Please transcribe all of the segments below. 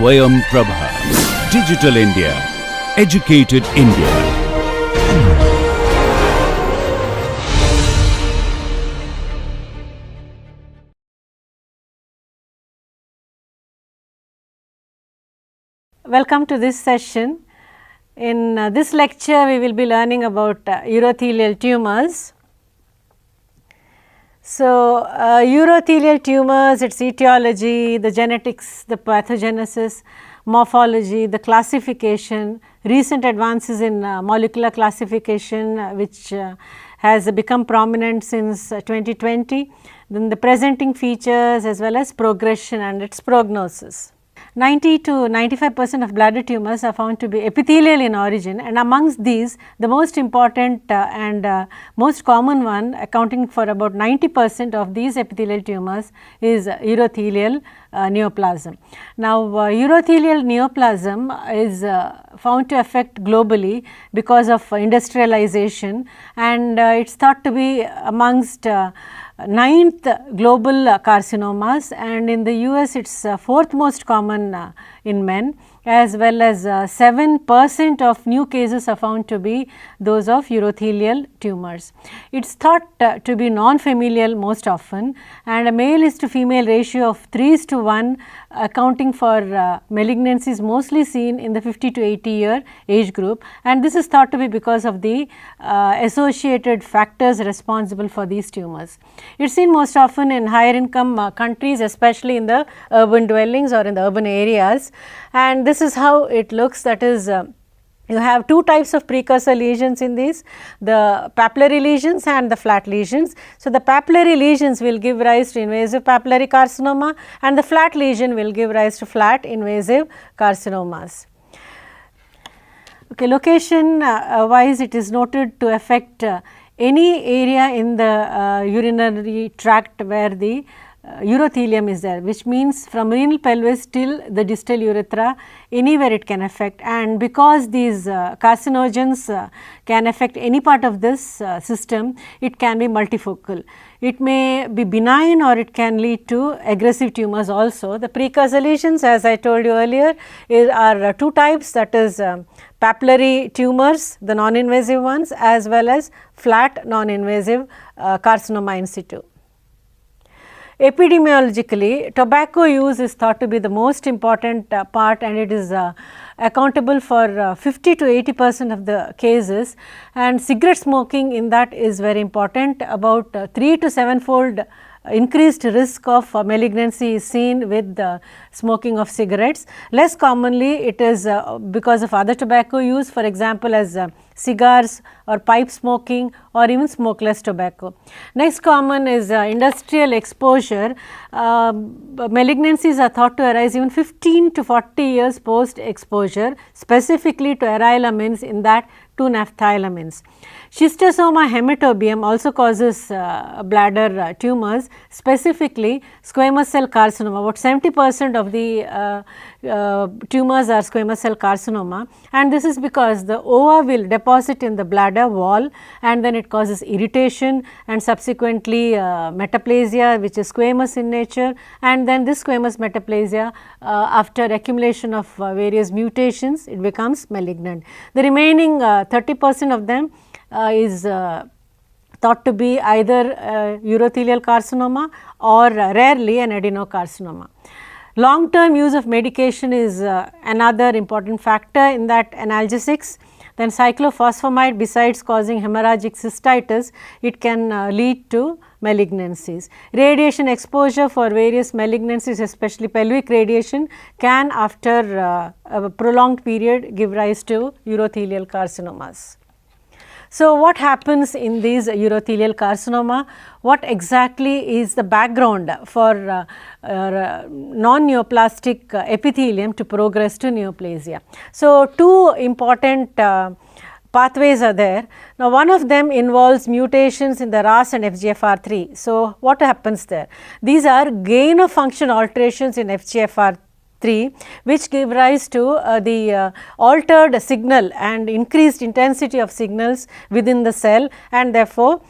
SwayamPrabha. Digital India. Educated India. Welcome to this session. In this lecture, we will be learning about urothelial tumours. So, urothelial tumours, its etiology, the genetics, the pathogenesis, morphology, the classification, recent advances in molecular classification which has become prominent since 2020, then the presenting features as well as progression and its prognosis. 90 to 95% of bladder tumours are found to be epithelial in origin, and amongst these the most important and most common one, accounting for about 90% of these epithelial tumours, is urothelial neoplasm. Now, urothelial neoplasm is found to affect globally because of industrialization, and it is thought to be amongst 9th global carcinomas, and in the US it is 4th most common in men, as well as 7% of new cases are found to be those of urothelial tumours. It is thought to be non-familial most often, and a male is to female ratio of 3:1, accounting for malignancies mostly seen in the 50 to 80 year age group, and this is thought to be because of the associated factors responsible for these tumours. It is seen most often in higher income countries, especially in the urban dwellings or in the urban areas, and this is how it looks. That is, you have two types of precursor lesions in these, the papillary lesions and the flat lesions. So, the papillary lesions will give rise to invasive papillary carcinoma, and the flat lesion will give rise to flat invasive carcinomas. Okay, location wise, it is noted to affect any area in the urinary tract where the urothelium is there, which means from renal pelvis till the distal urethra, anywhere it can affect, and because these carcinogens can affect any part of this system, it can be multifocal. It may be benign or it can lead to aggressive tumours also. The precursor lesions, as I told you earlier, are two types, that is papillary tumours, the non-invasive ones, as well as flat non-invasive carcinoma in situ. Epidemiologically, tobacco use is thought to be the most important part, and it is accountable for 50 to 80% of the cases, and cigarette smoking in that is very important. About 3 to 7-fold increased risk of malignancy is seen with the smoking of cigarettes. Less commonly it is because of other tobacco use, for example as cigars or pipe smoking or even smokeless tobacco. Next common is industrial exposure. Malignancies are thought to arise even 15 to 40 years post exposure, specifically to arylamines, in that to naphthylamines. Schistosoma hematobium also causes bladder tumours, specifically squamous cell carcinoma. About 70% of the tumours are squamous cell carcinoma, and this is because the ova will deposit in the bladder wall, and then it causes irritation and subsequently metaplasia, which is squamous in nature, and then this squamous metaplasia after accumulation of various mutations, it becomes malignant. The remaining 30% of them is thought to be either urothelial carcinoma or rarely an adenocarcinoma. Long term use of medication is another important factor, in that analgesics, then cyclophosphamide, besides causing hemorrhagic cystitis, it can lead to malignancies. Radiation exposure for various malignancies, especially pelvic radiation, can after a prolonged period give rise to urothelial carcinomas. So, what happens in these urothelial carcinoma? What exactly is the background for non-neoplastic epithelium to progress to neoplasia? So, two important pathways are there. Now, one of them involves mutations in the RAS and FGFR3. So, what happens there? These are gain of function alterations in FGFR3, which give rise to the altered signal and increased intensity of signals within the cell, and therefore,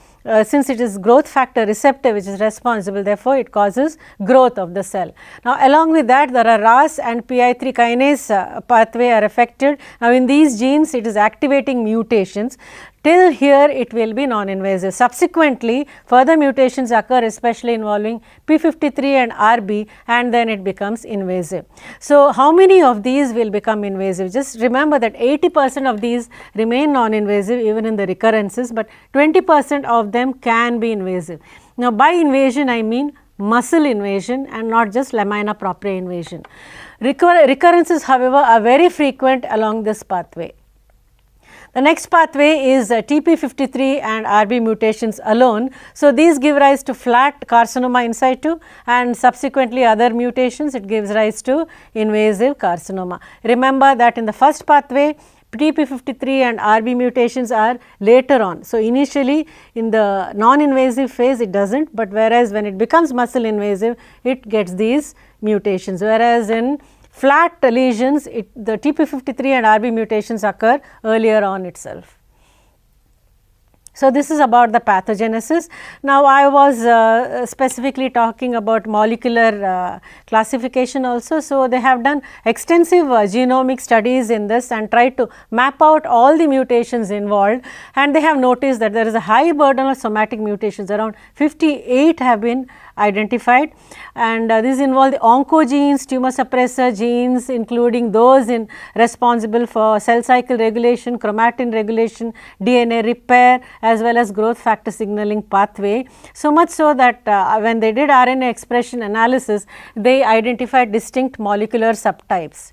since it is growth factor receptor which is responsible, therefore, it causes growth of the cell. Now, along with that there are RAS and PI3 kinase pathway are affected. Now, in these genes it is activating mutations. Till here it will be non-invasive. Subsequently, further mutations occur, especially involving P53 and RB, and then it becomes invasive. So, how many of these will become invasive? Just remember that 80% of these remain non-invasive even in the recurrences, but 20% of them can be invasive. Now, by invasion I mean muscle invasion and not just lamina propria invasion. Recurrences, however, are very frequent along this pathway. The next pathway is TP53 and RB mutations alone. So, these give rise to flat carcinoma in situ, and subsequently other mutations it gives rise to invasive carcinoma. Remember that in the first pathway TP53 and RB mutations are later on. So, initially in the non-invasive phase it does not, but whereas when it becomes muscle invasive it gets these mutations, whereas in flat lesions the TP53 and RB mutations occur earlier on itself. So, this is about the pathogenesis. Now, I was specifically talking about molecular classification also. So, they have done extensive genomic studies in this and tried to map out all the mutations involved, and they have noticed that there is a high burden of somatic mutations, around 58 have been identified, and these involve the oncogenes, tumor suppressor genes, including those responsible for cell cycle regulation, chromatin regulation, DNA repair, as well as growth factor signaling pathway. So much so that when they did RNA expression analysis, they identified distinct molecular subtypes.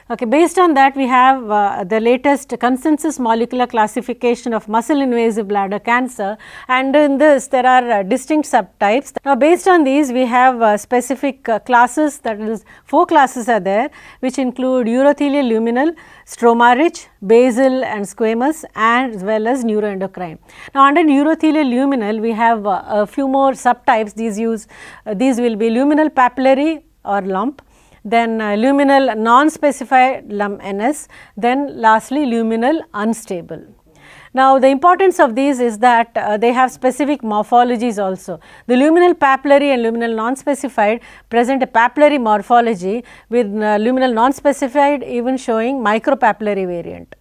Okay, based on that we have the latest consensus molecular classification of muscle invasive bladder cancer, and in this there are distinct subtypes. Now, based on these we have specific classes, that is 4 classes are there, which include urothelial luminal, stroma rich, basal and squamous, and as well as neuroendocrine. Now, under urothelial luminal we have a few more subtypes. These will be luminal papillary or lump, then luminal non-specified lump NS, then lastly luminal unstable. Now, the importance of these is that they have specific morphologies also. The luminal papillary and luminal non-specified present a papillary morphology, with luminal non-specified even showing micropapillary variant.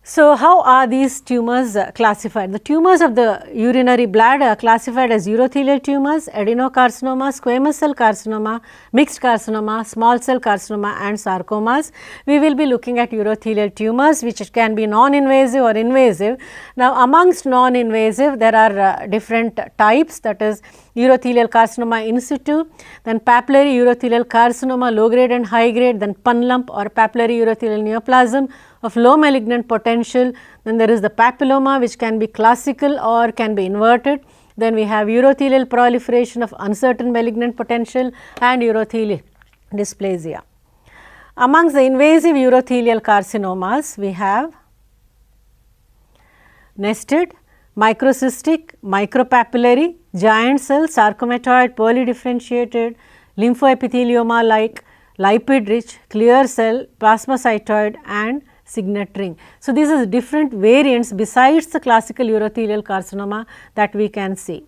So, how are these tumors classified? The tumors of the urinary bladder are classified as urothelial tumors, adenocarcinoma, squamous cell carcinoma, mixed carcinoma, small cell carcinoma and sarcomas. We will be looking at urothelial tumors, which can be non-invasive or invasive. Now, amongst non-invasive there are different types, that is urothelial carcinoma in situ, then papillary urothelial carcinoma low grade and high grade, then pun lump or papillary urothelial neoplasm of low malignant potential. Then there is the papilloma, which can be classical or can be inverted. Then we have urothelial proliferation of uncertain malignant potential and urothelial dysplasia. Amongst the invasive urothelial carcinomas, we have nested, microcystic, micropapillary, giant cell, sarcomatoid, poorly differentiated, lymphoepithelioma like, lipid rich, clear cell, plasmacytoid and signet ring. So, these are different variants besides the classical urothelial carcinoma that we can see.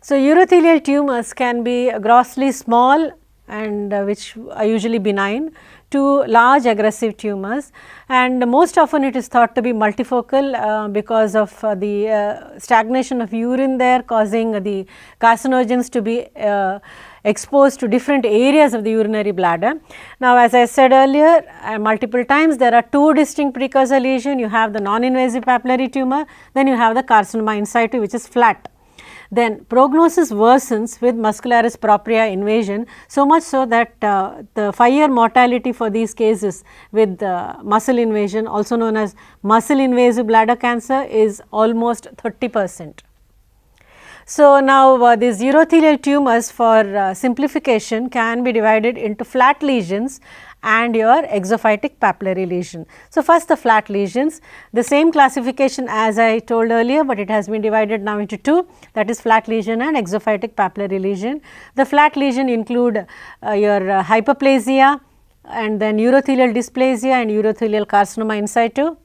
So, urothelial tumors can be grossly small and which are usually benign, to large aggressive tumors, and most often it is thought to be multifocal because of the stagnation of urine there, causing the carcinogens to be exposed to different areas of the urinary bladder. Now, as I said earlier multiple times, there are 2 distinct precursor lesions. You have the non-invasive papillary tumor, then you have the carcinoma in situ, which is flat. Then prognosis worsens with muscularis propria invasion, so much so that the 5-year mortality for these cases with muscle invasion, also known as muscle invasive bladder cancer, is almost 30%. So, now these urothelial tumors, for simplification, can be divided into flat lesions and your exophytic papillary lesion. So, first the flat lesions, the same classification as I told earlier, but it has been divided now into 2, that is flat lesion and exophytic papillary lesion. The flat lesion include your hyperplasia and then urothelial dysplasia and urothelial carcinoma in situ.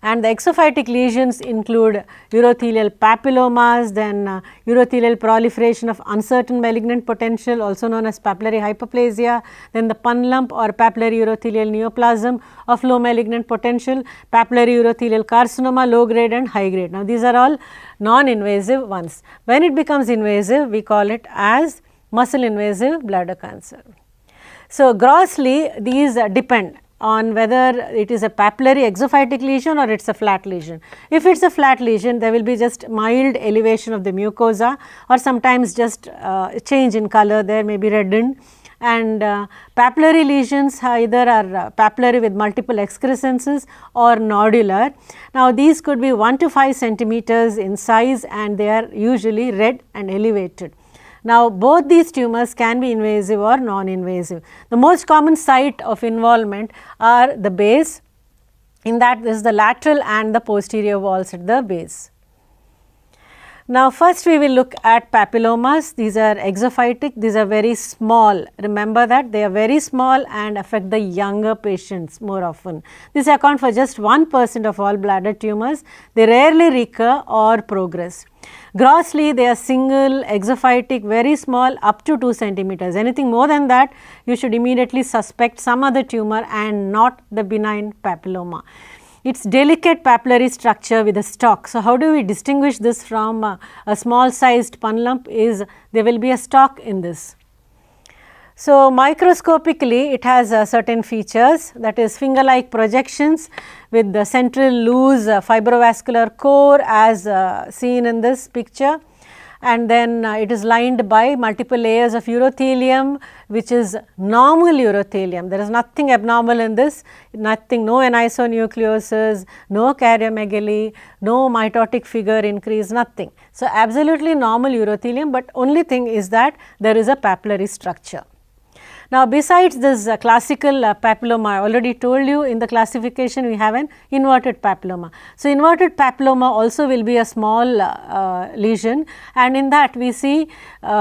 and the exophytic lesions include urothelial papillomas, then urothelial proliferation of uncertain malignant potential also known as papillary hyperplasia, then the pun lump or papillary urothelial neoplasm of low malignant potential, papillary urothelial carcinoma low grade and high grade. Now, these are all non-invasive ones. When it becomes invasive, we call it as muscle invasive bladder cancer. So, grossly these depend on whether it is a papillary exophytic lesion or it is a flat lesion. If it is a flat lesion, there will be just mild elevation of the mucosa or sometimes just change in color, there may be reddened, and papillary lesions either are papillary with multiple excrescences or nodular. Now, these could be 1 to 5 centimeters in size and they are usually red and elevated. Now, both these tumors can be invasive or non-invasive. The most common site of involvement are the base, in that this is the lateral and the posterior walls at the base. Now, first we will look at papillomas. These are exophytic, these are very small. Remember that they are very small and affect the younger patients more often. This account for just 1% of all bladder tumors. They rarely recur or progress. Grossly, they are single, exophytic, very small, up to 2 centimeters. Anything more than that, you should immediately suspect some other tumor and not the benign papilloma. Its delicate papillary structure with a stalk. So, how do we distinguish this from a small sized pun lump is there will be a stalk in this. So, microscopically it has certain features, that is finger like projections with the central loose fibrovascular core as seen in this picture, and then it is lined by multiple layers of urothelium which is normal urothelium. There is nothing abnormal in this, nothing, no anisonucleosis, no karyomegaly, no mitotic figure increase, nothing. So, absolutely normal urothelium, but only thing is that there is a papillary structure. Now, besides this classical papilloma, I already told you in the classification we have an inverted papilloma. So, inverted papilloma also will be a small lesion, and in that we see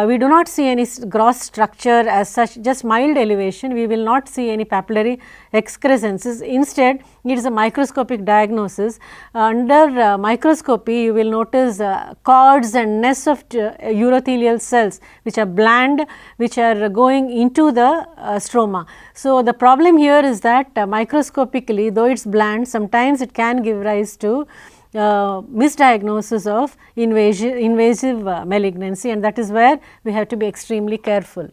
we do not see any gross structure as such, just mild elevation. We will not see any papillary excrescences. Instead, it is a microscopic diagnosis. Under microscopy, you will notice cords and nests of urothelial cells which are bland, which are going into the stroma. So, the problem here is that microscopically, though it is bland, sometimes it can give rise to misdiagnosis of invasive malignancy, and that is where we have to be extremely careful.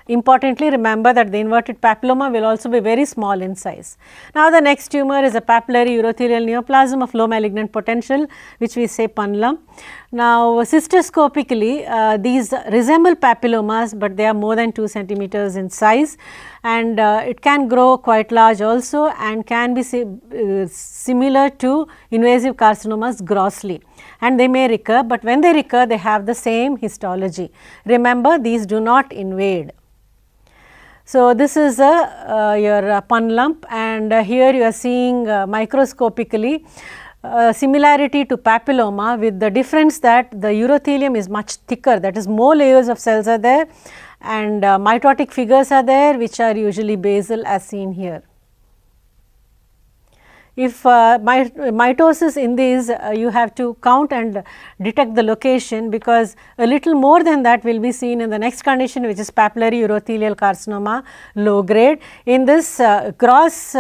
Importantly, remember that the inverted papilloma will also be very small in size. Now, the next tumor is a papillary urothelial neoplasm of low malignant potential, which we say pun lump. Now, cystoscopically these resemble papillomas, but they are more than 2 centimeters in size, and it can grow quite large also and can be similar to invasive carcinomas grossly, and they may recur, but when they recur they have the same histology. Remember, these do not invade. So, this is your pun lump, and here you are seeing microscopically similarity to papilloma, with the difference that the urothelium is much thicker, that is more layers of cells are there, and mitotic figures are there which are usually basal as seen here. If mitosis in these you have to count and detect the location, because a little more than that will be seen in the next condition, which is papillary urothelial carcinoma low grade. In this gross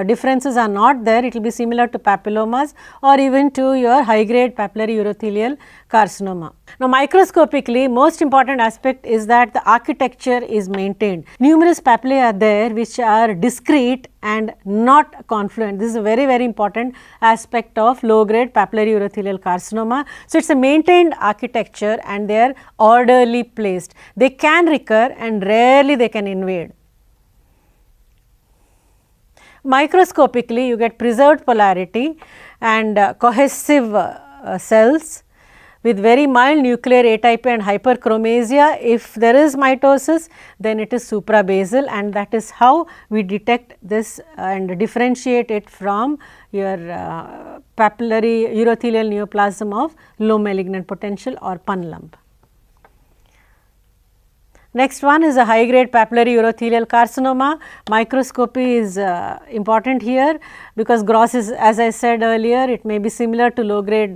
differences are not there, it will be similar to papillomas or even to your high grade papillary urothelial carcinoma. Now, microscopically most important aspect is that the architecture is maintained. Numerous papillae are there which are discrete and not confluent. This is a very important aspect of low grade papillary urothelial carcinoma. So, it is a maintained architecture and they are orderly placed. They can recur and rarely they can invade. Microscopically you get preserved polarity and cohesive cells with very mild nuclear atypia and hyperchromasia. If there is mitosis, then it is suprabasal, and that is how we detect this and differentiate it from your papillary urothelial neoplasm of low malignant potential or pun lump. Next one is a high grade papillary urothelial carcinoma. Microscopy is important here because gross is, as I said earlier, it may be similar to low grade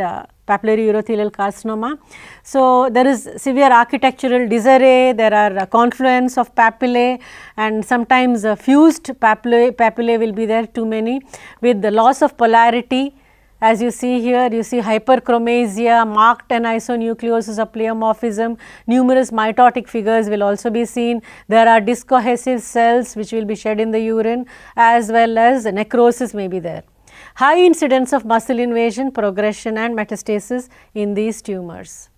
papillary urothelial carcinoma. So, there is severe architectural disarray, there are confluence of papillae and sometimes fused papillae will be there, too many, with the loss of polarity. As you see here, you see hyperchromasia, marked anisonucleosis of pleomorphism, numerous mitotic figures will also be seen. There are discohesive cells which will be shed in the urine, as well as necrosis may be there. High incidence of muscle invasion, progression and metastasis in these tumors.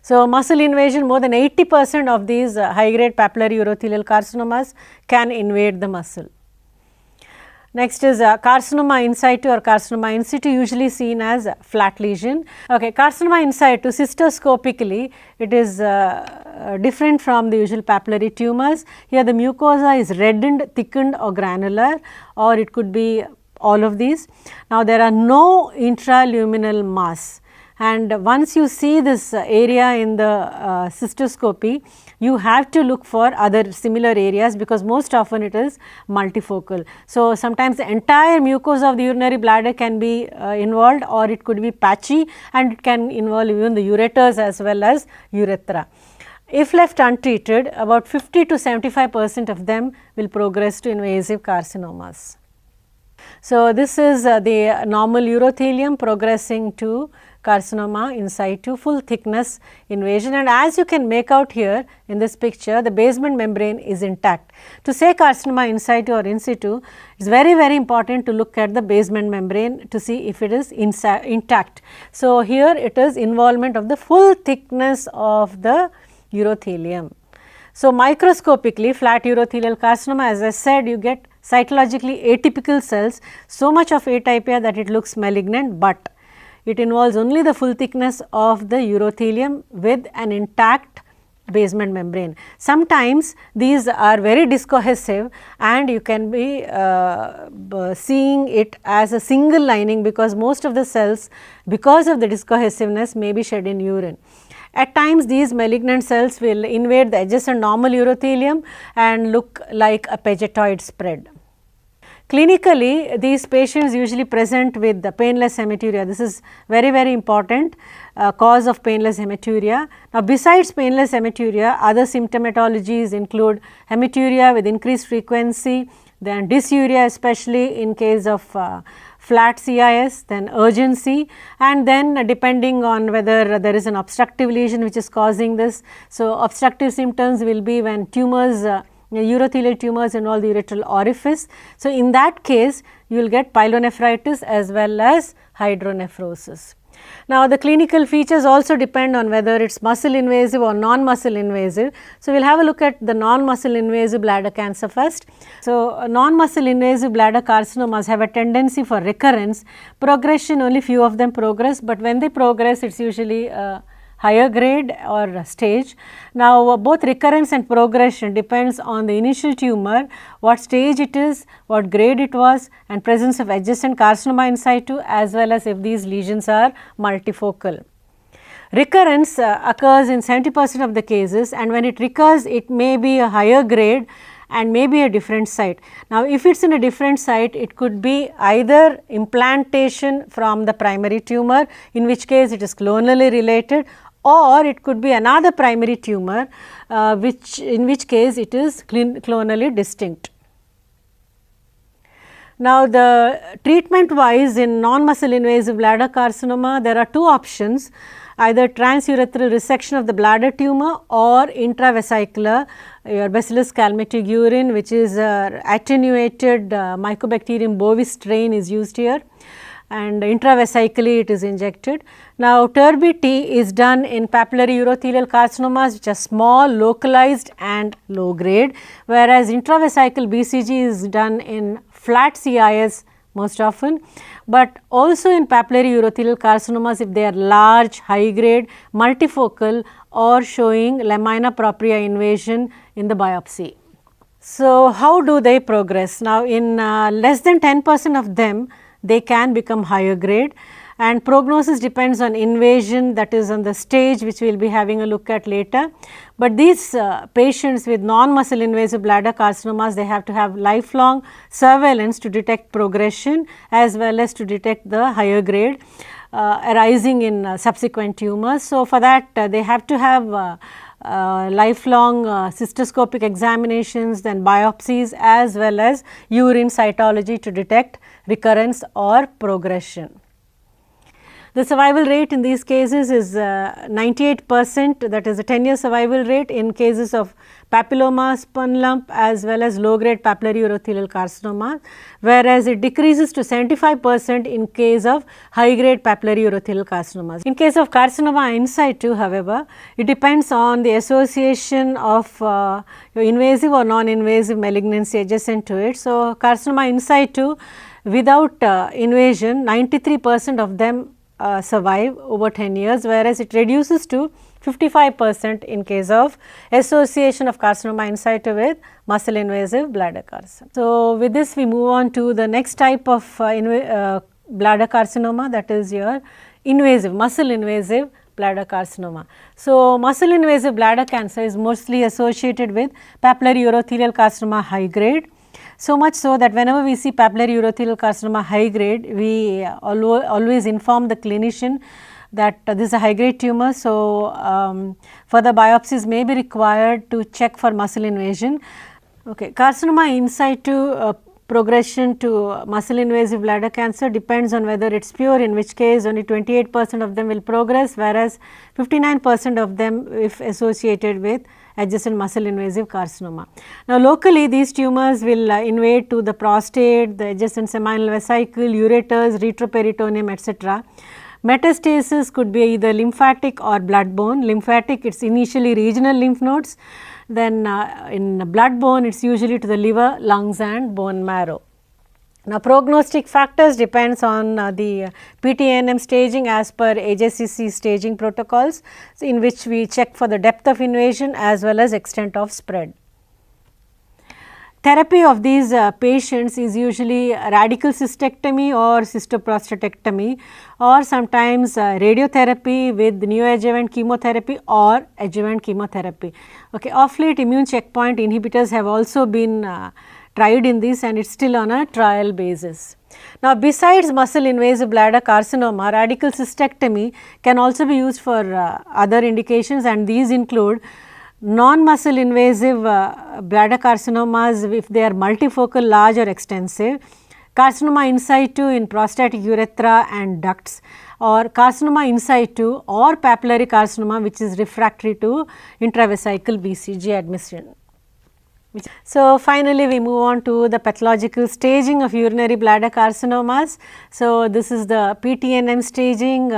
So, muscle invasion, more than 80% of these high grade papillary urothelial carcinomas can invade the muscle. Next is carcinoma in situ or carcinoma in situ, usually seen as flat lesion. Okay, carcinoma in situ, cystoscopically it is different from the usual papillary tumors. Here the mucosa is reddened, thickened or granular, or it could be all of these. Now, there are no intraluminal mass, and once you see this area in the cystoscopy, you have to look for other similar areas because most often it is multifocal. So, sometimes the entire mucosa of the urinary bladder can be involved, or it could be patchy and it can involve even the ureters as well as urethra. If left untreated, about 50 to 75% of them will progress to invasive carcinomas. So, this is the normal urothelium progressing to carcinoma in situ, full thickness invasion, and as you can make out here in this picture, the basement membrane is intact. To say carcinoma in situ or in situ, it is very important to look at the basement membrane to see if it is intact. So, here it is involvement of the full thickness of the urothelium. So, microscopically flat urothelial carcinoma, as I said, you get cytologically atypical cells, so much of atypia that it looks malignant, but it involves only the full thickness of the urothelium with an intact basement membrane. Sometimes these are very discohesive and you can be seeing it as a single lining because most of the cells, because of the discohesiveness, may be shed in urine. At times these malignant cells will invade the adjacent normal urothelium and look like a pagetoid spread. Clinically, these patients usually present with the painless hematuria. This is very important cause of painless hematuria. Now, besides painless hematuria, other symptomatologies include hematuria with increased frequency, then dysuria, especially in case of flat CIS, then urgency, and then depending on whether there is an obstructive lesion which is causing this. So, obstructive symptoms will be when tumors urothelial tumors involve the urethral orifice. So, in that case you will get pyelonephritis as well as hydronephrosis. Now, the clinical features also depend on whether it is muscle invasive or non-muscle invasive. So, we will have a look at the non-muscle invasive bladder cancer first. So, non-muscle invasive bladder carcinomas have a tendency for recurrence. Progression, only few of them progress, but when they progress it is usually higher grade or stage. Now, both recurrence and progression depends on the initial tumor, what stage it is, what grade it was, and presence of adjacent carcinoma in situ, as well as if these lesions are multifocal. Recurrence occurs in 70% of the cases, and when it recurs it may be a higher grade and maybe a different site. Now, if it is in a different site, it could be either implantation from the primary tumor, in which case it is clonally related, or it could be another primary tumor in which case it is clonally distinct. Now, the treatment wise in non-muscle invasive bladder carcinoma, there are two options, either transurethral resection of the bladder tumor or intravesicular your Bacillus calmette urine, which is attenuated Mycobacterium bovis strain is used here, and intravesically it is injected. Now, TURBT is done in papillary urothelial carcinomas which are small, localized and low grade, whereas intravesical BCG is done in flat CIS most often, but also in papillary urothelial carcinomas if they are large, high grade, multifocal or showing lamina propria invasion in the biopsy. So, how do they progress? Now, in less than 10% of them, they can become higher grade, and prognosis depends on invasion, that is on the stage which we will be having a look at later. But these patients with non-muscle invasive bladder carcinomas, they have to have lifelong surveillance to detect progression as well as to detect the higher grade arising in subsequent tumors. So, for that they have to have lifelong cystoscopic examinations, then biopsies as well as urine cytology to detect recurrence or progression. The survival rate in these cases is 98%, that is a 10-year survival rate in cases of papilloma, spun lump as well as low grade papillary urothelial carcinoma, whereas it decreases to 75% in case of high grade papillary urothelial carcinomas. In case of carcinoma in situ, however, it depends on the association of invasive or non-invasive malignancy adjacent to it. So, carcinoma in situ without invasion, 93% of them survive over 10 years, whereas it reduces to 55% in case of association of carcinoma in situ with muscle invasive bladder carcinoma. So, with this we move on to the next type of bladder carcinoma, that is your invasive, muscle invasive bladder carcinoma. So, muscle invasive bladder cancer is mostly associated with papillary urothelial carcinoma high grade. So much so that whenever we see papillary urothelial carcinoma high grade, we always inform the clinician that this is a high grade tumor. So, further biopsies may be required to check for muscle invasion. Okay. Carcinoma in situ progression to muscle invasive bladder cancer depends on whether it is pure, in which case only 28% of them will progress, whereas 59% of them if associated with adjacent muscle invasive carcinoma. Now, locally these tumors will invade to the prostate, the adjacent seminal vesicle, ureters, retroperitoneum, etc. Metastasis could be either lymphatic or blood-borne. Lymphatic, it is initially regional lymph nodes, then in blood-borne it is usually to the liver, lungs and bone marrow. Now, prognostic factors depends on the PTNM staging as per AJCC staging protocols, in which we check for the depth of invasion as well as extent of spread. Therapy of these patients is usually radical cystectomy or cystoprostatectomy, or sometimes radiotherapy with neoadjuvant chemotherapy or adjuvant chemotherapy. Okay. Of late, immune checkpoint inhibitors have also been tried in this, and it is still on a trial basis. Now, besides muscle invasive bladder carcinoma, radical cystectomy can also be used for other indications, and these include non-muscle invasive bladder carcinomas if they are multifocal, large or extensive, carcinoma in situ in prostatic urethra and ducts, or carcinoma in situ or papillary carcinoma which is refractory to intravesical BCG admission. So, finally, we move on to the pathological staging of urinary bladder carcinomas. So, this is the PTNM staging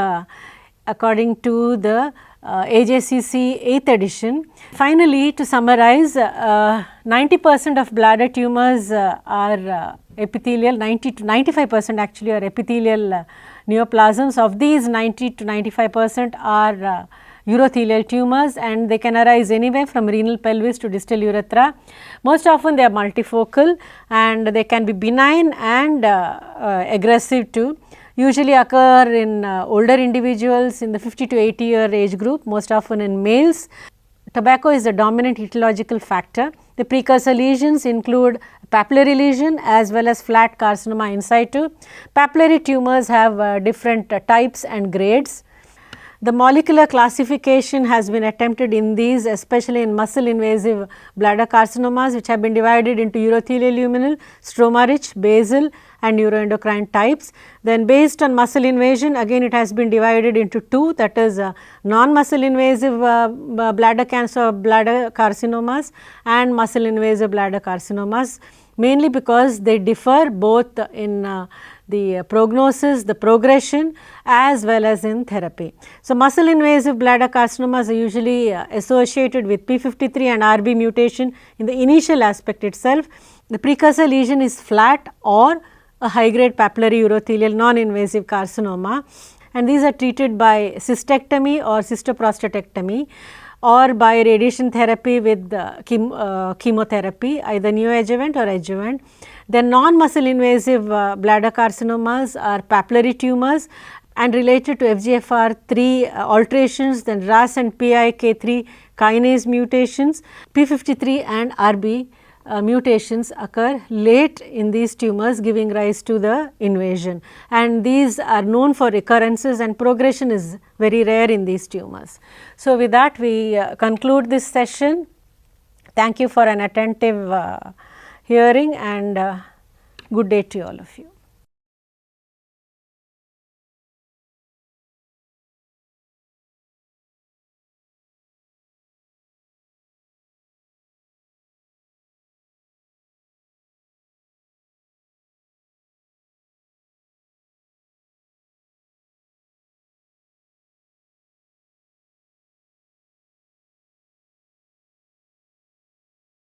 according to the AJCC 8th edition. Finally, to summarize, 90% of bladder tumors are epithelial, 90 to 95% actually are epithelial neoplasms. Of these, 90 to 95% are urothelial tumors, and they can arise anywhere from renal pelvis to distal urethra. Most often they are multifocal and they can be benign and aggressive too. Usually occur in older individuals in the 50 to 80 year age group, most often in males. Tobacco is the dominant etiological factor. The precursor lesions include papillary lesion as well as flat carcinoma in situ. Papillary tumors have different types and grades. The molecular classification has been attempted in these, especially in muscle invasive bladder carcinomas, which have been divided into urothelial luminal, stroma rich, basal and neuroendocrine types. Then based on muscle invasion, again it has been divided into two, that is non-muscle invasive bladder cancer, bladder carcinomas and muscle invasive bladder carcinomas, mainly because they differ both in the prognosis, the progression as well as in therapy. So, muscle invasive bladder carcinomas are usually associated with P53 and RB mutation in the initial aspect itself. The precursor lesion is flat or a high grade papillary urothelial non-invasive carcinoma, and these are treated by cystectomy or cystoprostatectomy or by radiation therapy with chemotherapy, either neoadjuvant or adjuvant. Then non-muscle invasive bladder carcinomas are papillary tumors, and related to FGFR3 alterations, then RAS and PIK3 kinase mutations, P53 and RB mutations occur late in these tumors, giving rise to the invasion, and these are known for recurrences, and progression is very rare in these tumors. So, with that we conclude this session. Thank you for an attentive hearing, and good day to all of you.